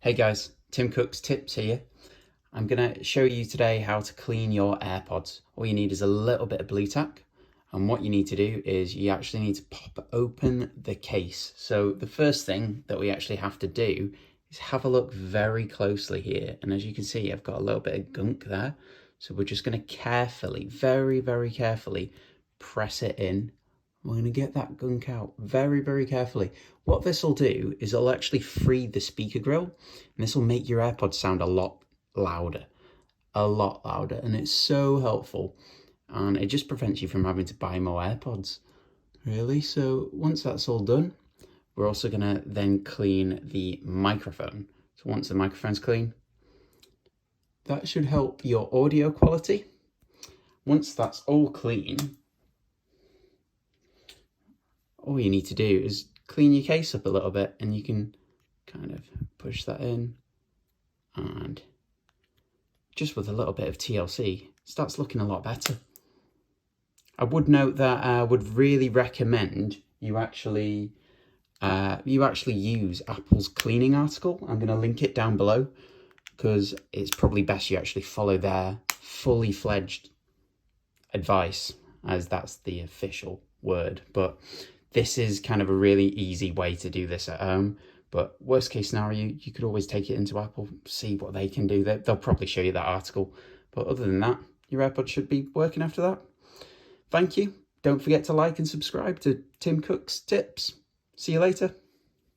Hey guys, Tim Cook's Tips here. I'm going to show you today how to clean your AirPods. All you need is a little bit of blue tack, and what you need to do is you actually need to pop open the case. So the first thing that we actually have to do is have a look very closely here, and as you can see I've got a little bit of gunk there, so we're just going to carefully, very carefully press it in. We're going to get that gunk out very carefully. What this will do is it'll actually free the speaker grill, and this will make your AirPods sound a lot louder, and it's so helpful, and it just prevents you from having to buy more AirPods, really. So once that's all done, we're also going to then clean the microphone. So once the microphone's clean, that should help your audio quality. Once that's all clean, all you need to do is clean your case up a little bit, and you can kind of push that in, and just with a little bit of TLC, it starts looking a lot better. I would note that I would really recommend you actually use Apple's cleaning article. I'm going to link it down below, because it's probably best you actually follow their fully fledged advice, as that's the official word. But this is kind of a really easy way to do this at home. But worst case scenario, you could always take it into Apple, see what they can do. They'll probably show you that article. But other than that, your AirPods should be working after that. Thank you. Don't forget to like and subscribe to Tim Cook's Tips. See you later.